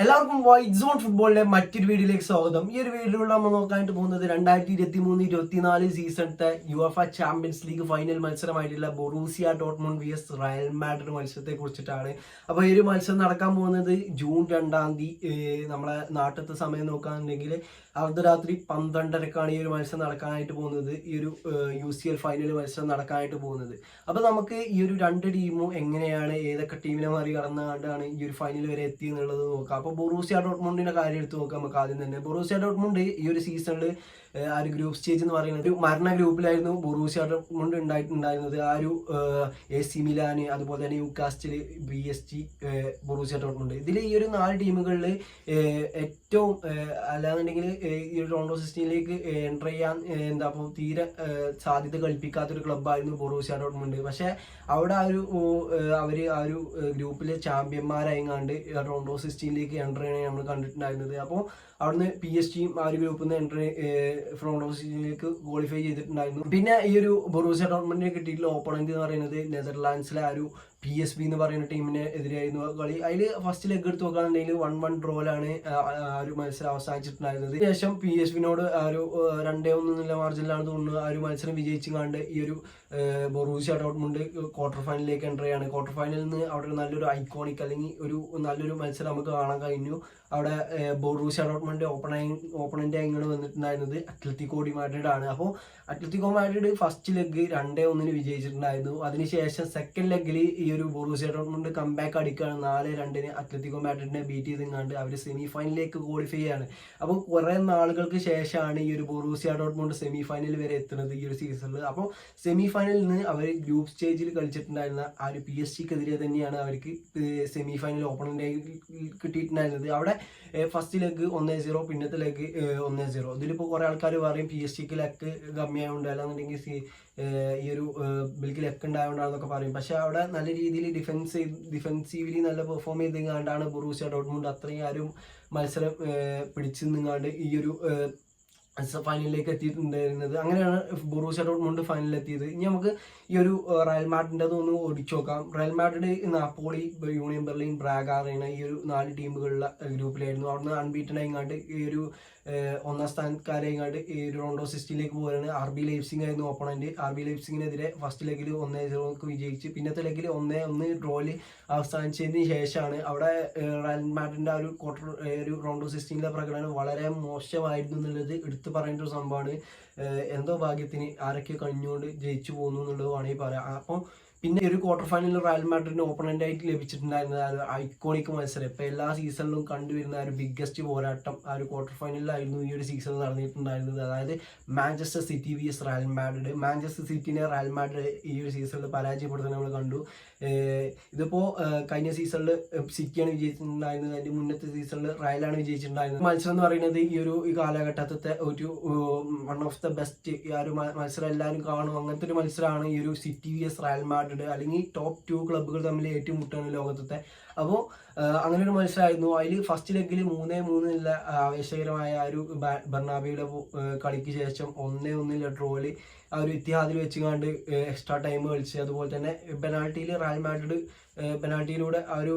എല്ലാവർക്കും white zone ഫുട്ബോളിലെ മറ്റൊരു വീഡിയോയിലേക്ക് സ്വാഗതം. ഈ ഒരു വീഡിയോയിൽ നമ്മൾ നോക്കാനായിട്ട് പോകുന്നത് 2023-24 സീസണത്തെ യുഎഫ ചാമ്പ്യൻസ് ലീഗ് ഫൈനൽ മത്സരമായിട്ടുള്ള Borussia Dortmund vs Real Madrid മത്സരത്തെ കുറിച്ചിട്ടാണ്. അപ്പോൾ ഈ ഒരു മത്സരം നടക്കാൻ പോകുന്നത് ജൂൺ 2-ാം തീയതി നമ്മളെ നാട്ടിലത്തെ സമയം നോക്കുകയാണെന്നുണ്ടെങ്കിൽ അർദ്ധരാത്രി 12:30ക്കാണ് ഈ ഒരു മത്സരം നടക്കാനായിട്ട് പോകുന്നത്. ഈ ഒരു UCL ഫൈനൽ മത്സരം നടക്കാനായിട്ട് പോകുന്നത്. അപ്പോൾ നമുക്ക് ഈ ഒരു രണ്ട് ടീമും എങ്ങനെയാണ് ഏതൊക്കെ ടീമിനെ മറികടന്നാണ്ടാണ് ഈ ഒരു ഫൈനൽ വരെ എത്തി എന്നുള്ളത് നോക്കാം. അപ്പോൾ ബൊറൂസിയ ഡോർട്ട്മുണ്ടിന്റെ കാര്യം എടുത്ത് നോക്കാം നമുക്ക് ആദ്യം തന്നെ. ബൊറൂസിയ ഡോർട്ട്മുണ്ട് ഈ ഒരു സീസണിൽ ആ ഒരു ഗ്രൂപ്പ് സ്റ്റേജ് എന്ന് പറയുന്നത് ഒരു മരണ ഗ്രൂപ്പിലായിരുന്നു ബൊറൂസിയ ഡോർട്ട്മുണ്ട് ഉണ്ടായിരുന്നത്. ആ ഒരു AC മിലാൻ, അതുപോലെ തന്നെ ന്യൂകാസ്റ്റൽ, PSG, ബൊറൂസിയ ഡോർട്ട്മുണ്ട്, ഇതിൽ ഈ ഒരു 4 ടീമുകളിൽ ഏറ്റവും അല്ലാന്നുണ്ടെങ്കിൽ ഈ ഒരു റൗണ്ട് ഓഫ് 16ലേക്ക് എൻ്റർ ചെയ്യാൻ അപ്പോൾ തീരെ സാധ്യത കൽപ്പിക്കാത്തൊരു ക്ലബ്ബായിരുന്നു ബൊറൂസിയ ഡോർട്ട്മുണ്ട്. പക്ഷേ അവിടെ അവർ ആ ഒരു ഗ്രൂപ്പിലെ ചാമ്പ്യന്മാരായങ്ങാണ്ട് റൗണ്ട് ഓഫ് 16ലേക്ക് എൻ്റർ ചെയ്യണേ നമ്മൾ കണ്ടിട്ടുണ്ടായിരുന്നത്. അപ്പോൾ അവിടുന്ന് PSG ആ ഒരു ഗ്രൂപ്പിൽ നിന്ന് എൻ്റർ റൗണ്ട് ഓഫ് 16ലേക്ക് ക്വാളിഫൈ ചെയ്തിട്ടുണ്ടായിരുന്നു. പിന്നെ ഈ ഒരു ബൊറൂസിയ ഡോർട്ട്മുണ്ടിനെ കിട്ടിയിട്ടുള്ള ഓപ്പണന്റ് എന്ന് പറയുന്നത് നെതർലാൻഡ്സിലെ ആ ഒരു PSV എന്ന് പറയുന്ന ടീമിന് എതിരായിരുന്നു കളി. അതിൽ ഫസ്റ്റ് ലെഗ് എടുത്ത് നോക്കുകയാണെന്നുണ്ടെങ്കിൽ 1-1 ഡ്രോയിലാണ് ആ ഒരു മത്സരം അവസാനിച്ചിട്ടുണ്ടായിരുന്നത്. ശേഷം PSVനോട് ആ ഒരു 2-1 എന്നുള്ള മാർജിനിലാണ് തോന്നുന്നത് ആ ഒരു മത്സരം വിജയിച്ചു കണ്ട് ഈ ഒരു ബൊറൂസിയ ഡോർട്ട്മുണ്ട് ക്വാർട്ടർ ഫൈനലിലേക്ക് എൻ്റർ ചെയ്യാണ്. ക്വാർട്ടർ ഫൈനലിൽ നിന്ന് അവിടെ നല്ലൊരു ഐക്കോണിക് അല്ലെങ്കിൽ ഒരു നല്ലൊരു മത്സരം നമുക്ക് കാണാൻ കഴിഞ്ഞു. അവിടെ ബൊറൂസിയ ഡോർട്ട്മുണ്ട് ഓപ്പണന്റ് ഇങ്ങോട്ട് വന്നിട്ടുണ്ടായിരുന്നത് അത്ലറ്റിക്കോ ഡി മാഡ്രിഡ് ആണ്. അപ്പോൾ അത്ലറ്റിക്കോ മാഡ്രിഡ് ഫസ്റ്റ് ലെഗ് 2-1 വിജയിച്ചിട്ടുണ്ടായിരുന്നു. അതിനുശേഷം സെക്കൻഡ് ലെഗിൽ ഈ ഒരു ബൊറൂസിയ ഡോർട്ട്മുണ്ട് കംബാക്ക് അടിക്കുകയാണ്. 4-2 അത്ലറ്റിക്കോ മാഡ്രിഡിനെ ബീറ്റ് ചെയ്തെങ്ങാണ്ട് അവർ സെമി ഫൈനലിലേക്ക് ക്വാളിഫൈ ചെയ്യാണ്. അപ്പോൾ കുറേ നാളുകൾക്ക് ശേഷമാണ് ഈ ഒരു ബൊറൂസിയ ഡോർട്ട്മുണ്ട് സെമി ഫൈനൽ വരെ എത്തുന്നത് ഈ ഒരു സീസണിൽ. അപ്പോൾ സെമി ഫൈനലിൽ നിന്ന് അവർ ഗ്രൂപ്പ് സ്റ്റേജിൽ കളിച്ചിട്ടുണ്ടായിരുന്ന ആ ഒരു PSG-ക്കെതിരെ തന്നെയാണ് അവർക്ക് സെമി ഫൈനൽ ഓപ്പണൻ്റായി കിട്ടിയിട്ടുണ്ടായിരുന്നത്. അവിടെ ഫസ്റ്റ് ലെഗ് 1-0, പിന്നത്തെ ലെഗ് 1-0. ഇതിലിപ്പോൾ കുറേ ആൾക്കാർ പറയും PSG-ക്ക് ലെക്ക് കമ്മിയായതുകൊണ്ട്, അല്ലാന്നുണ്ടെങ്കിൽ ഈ ഒരു ബിൽക്ക് ലെക്ക് ഉണ്ടായതുകൊണ്ടാണെന്നൊക്കെ പറയും. പക്ഷേ അവിടെ നല്ല രീതിയിൽ ഡിഫെൻസീവ്ലി നല്ല പെർഫോം ചെയ്തുകൊണ്ടാണ് ബൊറൂസിയ ഡോർട്ട്മുണ്ട് അത്രയും ആരും മത്സരം പിടിച്ചു നിന്നുകൊണ്ട് ഈ ഒരു ഫൈനലിലേക്ക് എത്തിയിട്ടുണ്ടായിരുന്നത്. അങ്ങനെയാണ് ബൊറൂസിയ ഡോർട്ട്മുണ്ട് ഫൈനലിൽ എത്തിയത്. ഇനി നമുക്ക് ഈ ഒരു റയൽ മാഡ്രിഡിൻ്റെ ഒന്ന് ഓടിച്ചു നോക്കാം. Real Madrid, Napoli, union Berlin, Braga അറിയുന്ന ഈ ഒരു 4 ടീമുകളുടെ ഗ്രൂപ്പിലായിരുന്നു. അവിടുന്ന് അൺബീറ്റൺ ആയിങ്ങാണ്ട് ഈ ഒരു 1ാം സ്ഥാനക്കാരായിങ്ങാണ്ട് ഈ ഒരു റൗണ്ട് ഓഫ് 16ലേക്ക് പോവുകയാണ്. RB ലൈപ്സിഗ് ആയിരുന്നു ഓപ്പണന്റ്. RB ലൈപ്സിങ്ങിനെതിരെ ഫസ്റ്റ് ലെഗിൽ 1-0 വിജയിച്ച് പിന്നത്തെ ലെഗിൽ 1-1 ഡ്രോയിൽ അവസാനിച്ചതിന് ശേഷമാണ് അവിടെ റയൽ മാഡ്രിഡിൻ്റെ ആ ഒരു റൗണ്ട് ഓഫ് 16ലെ പ്രകടനം വളരെ മോശമായിരുന്നു എന്നുള്ളത് എടുത്തു പറയേണ്ട ഒരു സംഭവമാണ്. എന്തോ ഭാഗ്യത്തിന് ആരൊക്കെ കഴിഞ്ഞുകൊണ്ട് ജയിച്ചു പോകുന്നു എന്നുള്ളത് വേണമെങ്കിൽ പറയാം. അപ്പം പിന്നെ ഒരു ക്വാർട്ടർ ഫൈനലിൽ റയൽ മാഡ്രിഡിന് ഓപ്പണന്റ് ആയിട്ട് ലഭിച്ചിട്ടുണ്ടായിരുന്നത് ആ ഒരു ഐക്കോണിക് മത്സരം. ഇപ്പം എല്ലാ സീസണിലും കണ്ടുവരുന്ന ആ ഒരു ബിഗ്ഗസ്റ്റ് പോരാട്ടം ആ ഒരു ക്വാർട്ടർ ഫൈനലിലായിരുന്നു ഈ ഒരു സീസണിൽ നടന്നിട്ടുണ്ടായിരുന്നത്. അതായത് Manchester City vs Real Madrid. Manchester സിറ്റിനെ റയൽ മാഡ്രിഡ് ഈ ഒരു സീസണിൽ പരാജയപ്പെടുത്തുന്നത് നമ്മൾ കണ്ടു. ഇതിപ്പോൾ കഴിഞ്ഞ സീസണിൽ സിറ്റിയാണ് വിജയിച്ചിട്ടുണ്ടായിരുന്നത്. അതിൻ്റെ മുന്നത്തെ സീസണിൽ റയലാണ് വിജയിച്ചിട്ടുണ്ടായിരുന്നത്. മത്സരം എന്ന് പറയുന്നത് ഈ കാലഘട്ടത്തെ ഒരു വൺ ഓഫ് ദ ബെസ്റ്റ് ആ ഒരു മത്സരം എല്ലാവരും കാണും. അങ്ങനത്തെ ഒരു മത്സരമാണ് ഈ ഒരു സിറ്റി vs റയൽ മാഡ്രിഡ്, അല്ലെങ്കിൽ ടോപ്പ് 2 ക്ലബ്ബുകൾ തമ്മിൽ ഏറ്റുമുട്ടാണ് ലോകത്തെ. അപ്പോൾ അങ്ങനെ ഒരു മത്സരമായിരുന്നു. അതിൽ ഫസ്റ്റ് ലെഗിൽ 3-3 എന്നുള്ള ആവേശകരമായ ആ ഒരു ബെർണാബിയുടെ കളിക്ക് ശേഷം 1-1 ഡ്രോയിൽ ആ ഒരു ഇത്തിഹാദിൽ വെച്ചുകൊണ്ട് എക്സ്ട്രാ ടൈം കളിച്ച്, അതുപോലെ തന്നെ പെനാൾട്ടിയിൽ റയൽ മാഡ്രിഡ് പെനാൾട്ടിയിലൂടെ ആ ഒരു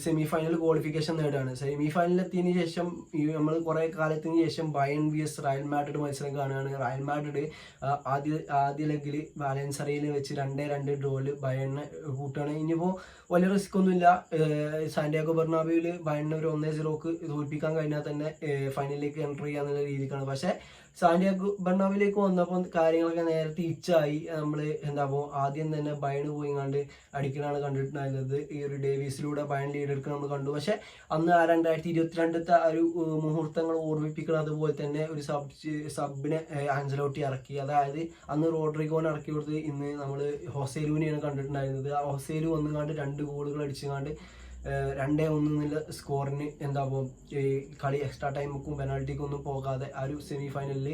സെമി ഫൈനൽ ക്വാളിഫിക്കേഷൻ നേടുകയാണ്. സെമി ഫൈനലിൽ എത്തിയതിനു ശേഷം നമ്മൾ കുറേ കാലത്തിന് ശേഷം ബയൺ vs റയൽ മാഡ്രിഡ് മത്സരം കാണുകയാണ്. റയൽ മാഡ്രിഡ് ആദ്യ ലെഗിൽ വാലൻസറിയയിൽ വെച്ച് 2-2 ഡ്രോയിൽ ബയണിനെ കൂട്ടുകയാണ്. ഇനിയിപ്പോൾ വലിയ റിസ്ക് ഒന്നുമില്ല. സാന്റിയാഗോ ബെർണാബിയിൽ ബയണിനെ ഒരു 1-0ക്ക് തോൽപ്പിക്കാൻ കഴിഞ്ഞാൽ തന്നെ ഫൈനലിലേക്ക് എൻ്റർ ചെയ്യാന്നുള്ള രീതിക്കാണ്. പക്ഷേ സാന്റിയാഗോ ബെർണാബിയിലേക്ക് വന്നപ്പോൾ കാര്യങ്ങളൊക്കെ നേരത്തെ ഇച്ചായി. നമ്മൾ ആദ്യം തന്നെ ബയണ് പോയിങ്ങാണ്ട് അടിക്കണാണ് കണ്ടിട്ടുണ്ടായിരുന്നത്. ഈ ഒരു ഡേവിസിലൂടെ ബയൺ ലീഡ് എടുക്കാൻ നമ്മൾ കണ്ടു. പക്ഷെ അന്ന് ആ 2022 ആ ഒരു മുഹൂർത്തങ്ങൾ ഓർമ്മിപ്പിക്കണം. അതുപോലെ തന്നെ ഒരു സബിനെ ആഞ്ചലോട്ടി ഇറക്കി. അതായത് അന്ന് റോഡ്രിഗോനെ ഇറക്കി കൊടുത്ത് ഇന്ന് നമ്മൾ ഹൊസേലുവിനെയാണ് കണ്ടിട്ടുണ്ടായിരുന്നത്. ആ ഹൊസേലു വന്നുകൊണ്ട് 2 ഗോളുകൾ അടിച്ചുകൊണ്ട് 2-1 എന്നുള്ള സ്കോറിന് ഈ കളി എക്സ്ട്രാ ടൈമുക്കും പെനാൾട്ടിക്കും ഒന്നും പോകാതെ ആ ഒരു സെമി ഫൈനലിൽ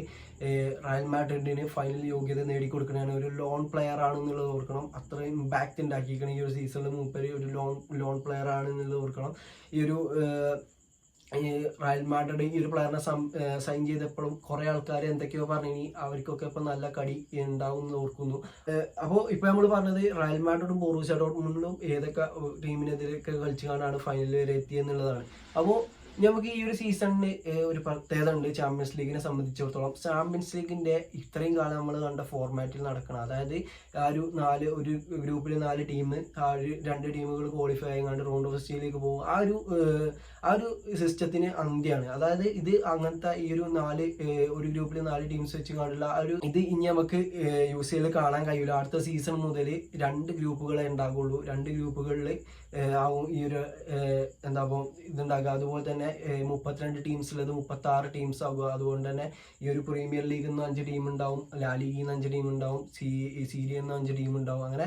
റയൽ മാഡ്രിഡിന് ഫൈനൽ യോഗ്യത നേടിക്കൊടുക്കണതാണ്. ഒരു ലോൺ പ്ലെയർ ആണെന്നുള്ളത് ഓർക്കണം. അത്രയും ഇമ്പാക്റ്റ് ഉണ്ടാക്കിയിരിക്കണം ഈ ഒരു സീസണിൽ. മൂപ്പര് ഒരു ലോൺ പ്ലെയർ ആണെന്നുള്ളത് ഓർക്കണം. ഈ ഒരു റയൽ മാഡ്രിഡ് ഈ ഒരു പ്ലെയറിനെ സൈൻ ചെയ്തപ്പോഴും കുറേ ആൾക്കാർ എന്തൊക്കെയോ പറഞ്ഞു അവർക്കൊക്കെ ഇപ്പം നല്ല കടി ഉണ്ടാവും എന്ന് ഓർക്കുന്നു. അപ്പോൾ ഇപ്പോൾ നമ്മൾ പറഞ്ഞത് റയൽ മാഡ്രിഡും ബൊറൂസിയ ഡോർട്ട്മുണ്ടും ഏതൊക്കെ ടീമിനെതിരെയൊക്കെ കളിച്ചു കാണാണ് ഫൈനൽ വരെ എത്തിയെന്നുള്ളതാണ്. അപ്പോൾ നമുക്ക് ഈ ഒരു സീസണിന് ഒരു പ്രത്യേകത ഉണ്ട് ചാമ്പ്യൻസ് ലീഗിനെ സംബന്ധിച്ചിടത്തോളം. ചാമ്പ്യൻസ് ലീഗിന്റെ ഇത്രയും കാലം നമ്മൾ കണ്ട ഫോർമാറ്റിൽ നടക്കണം, അതായത് ഒരു ഗ്രൂപ്പിൽ 4 ടീം, ആ ഒരു 2 ടീമുകൾ ക്വാളിഫൈ ആയിക്കാണ്ട് റൗണ്ട് ഓഫ് 16ലേക്ക് പോകും. ആ ഒരു സിസ്റ്റത്തിന് അന്ത്യമാണ്. അതായത് ഇത് അങ്ങനത്തെ ഈ ഒരു ഗ്രൂപ്പിൽ 4 ടീംസ് വെച്ച് കാണില്ല ഇത് ഇനി നമുക്ക് UCL കാണാൻ കഴിയില്ല. അടുത്ത സീസൺ മുതൽ 2 ഗ്രൂപ്പുകളെ ഉണ്ടാകുള്ളൂ. 2 ഗ്രൂപ്പുകളിൽ ആവും ഈ ഒരു ഇതുണ്ടാകുക. അതുപോലെ തന്നെ 32 ടീംസുള്ളത് 36 ടീംസ് ആകുക. അതുകൊണ്ട് തന്നെ ഈ ഒരു പ്രീമിയർ ലീഗിൽ നിന്ന് 5 ടീം ഉണ്ടാവും, ലാ ലീഗിൽ നിന്ന് 5 ടീം ഉണ്ടാവും, സീരിയയിൽ നിന്ന് 5 ടീം ഉണ്ടാവും. അങ്ങനെ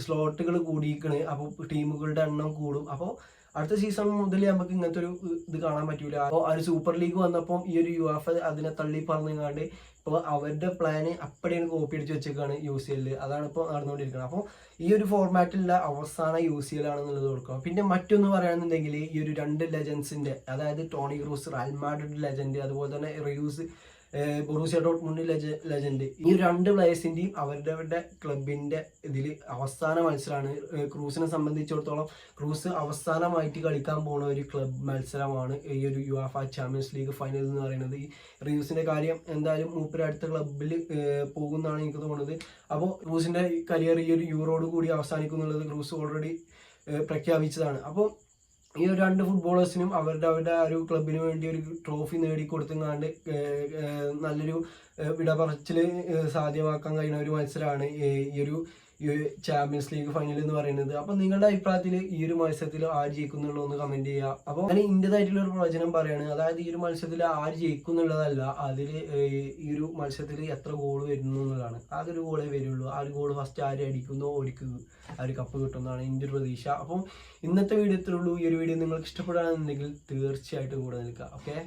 സ്ലോട്ടുകൾ കൂടിയിരിക്കണ്. അപ്പോൾ ടീമുകളുടെ എണ്ണം കൂടും. അപ്പോൾ അടുത്ത സീസൺ മുതൽ നമുക്ക് ഇങ്ങനത്തെ ഒരു ഇത് കാണാൻ പറ്റൂല. അപ്പോൾ ആ ഒരു സൂപ്പർ ലീഗ് വന്നപ്പം ഈ ഒരു യുവേഫ അതിനെ തള്ളി പറഞ്ഞങ്ങാണ്ട് ഇപ്പോൾ അവരുടെ പ്ലാന് അപ്പടിയാണ് കോപ്പി അടിച്ച് വെച്ചേക്കാണ് UCL. അതാണ് ഇപ്പോൾ നടന്നുകൊണ്ടിരിക്കുന്നത്. അപ്പോൾ ഈ ഒരു ഫോർമാറ്റിലുള്ള അവസാന UCL ആണെന്നുള്ളത് കൊടുക്കുക. പിന്നെ മറ്റൊന്ന് പറയുകയാണെന്നുണ്ടെങ്കിൽ ഈ ഒരു 2 ലെജൻസിന്റെ, അതായത് Toni Kroos Real Madrid legend, അതുപോലെ തന്നെ റിയൂസ് ബൊറൂസിയ ഡോർട്ട്മുണ്ട് ലെജൻഡ്, ഈ 2 പ്ലേയേഴ്സിന്റെയും അവരുടെ ക്ലബിന്റെ ഇതിൽ അവസാന മത്സരമാണ്. ക്രൂസിനെ സംബന്ധിച്ചിടത്തോളം ക്രൂസ് അവസാനമായിട്ട് കളിക്കാൻ പോകുന്ന ഒരു ക്ലബ് മത്സരമാണ് ഈ ഒരു യുവേഫ ചാമ്പ്യൻസ് ലീഗ് ഫൈനൽ എന്ന് പറയുന്നത്. ഈ റിയൂസിന്റെ കാര്യം എന്തായാലും മൂപ്പര് അടുത്ത ക്ലബിൽ പോകുന്നതാണ് എനിക്ക് തോന്നുന്നത്. അപ്പോൾ ക്രൂസിന്റെ കരിയർ ഈ ഒരു യൂറോട് കൂടി അവസാനിക്കും എന്നുള്ളത് ക്രൂസ് ഓൾറെഡി പ്രഖ്യാപിച്ചതാണ്. അപ്പോൾ ഈ 2 ഫുട്ബോളേഴ്സിനും അവരുടെ ആ ഒരു ക്ലബിന് വേണ്ടി ഒരു ട്രോഫി നേടിക്കൊടുത്തുങ്ങാണ്ട് നല്ലൊരു വിട പറച്ചിൽ സാധ്യമാക്കാൻ കഴിയുന്ന ഒരു മത്സരമാണ് ഈ ഒരു ചാമ്പ്യൻസ് ലീഗ് ഫൈനൽ എന്ന് പറയുന്നത്. അപ്പൊ നിങ്ങളുടെ അഭിപ്രായത്തിൽ ഈ ഒരു മത്സരത്തിൽ ആര് ജയിക്കുന്നുള്ളൂ എന്ന് കമന്റ് ചെയ്യുക. അപ്പോൾ ഞാൻ ഇന്റേതായിട്ടുള്ള ഒരു പ്രവചനം പറയാണ്. അതായത് ഈ ഒരു മത്സരത്തിൽ ആര് ജയിക്കുന്നുള്ളതല്ല, അതിൽ ഈ ഒരു മത്സരത്തിൽ എത്ര ഗോൾ വരുന്നു എന്നുള്ളതാണ്. അതൊരു ഗോളേ വരുള്ളൂ. ആ ഒരു ഗോൾ ഫസ്റ്റ് ആര് അടിക്കുന്നോ ഓടിക്കുന്നു ആ ഒരു കപ്പ് കിട്ടുന്നതാണ് എൻ്റെ ഒരു പ്രതീക്ഷ. അപ്പം ഇന്നത്തെ വീഡിയോ ഇത്രേ ഉള്ളൂ. ഈ ഒരു വീഡിയോ നിങ്ങൾക്ക് ഇഷ്ടപ്പെടുകയാണെന്നുണ്ടെങ്കിൽ തീർച്ചയായിട്ടും കൂടെ നിൽക്കുക. ഓക്കെ.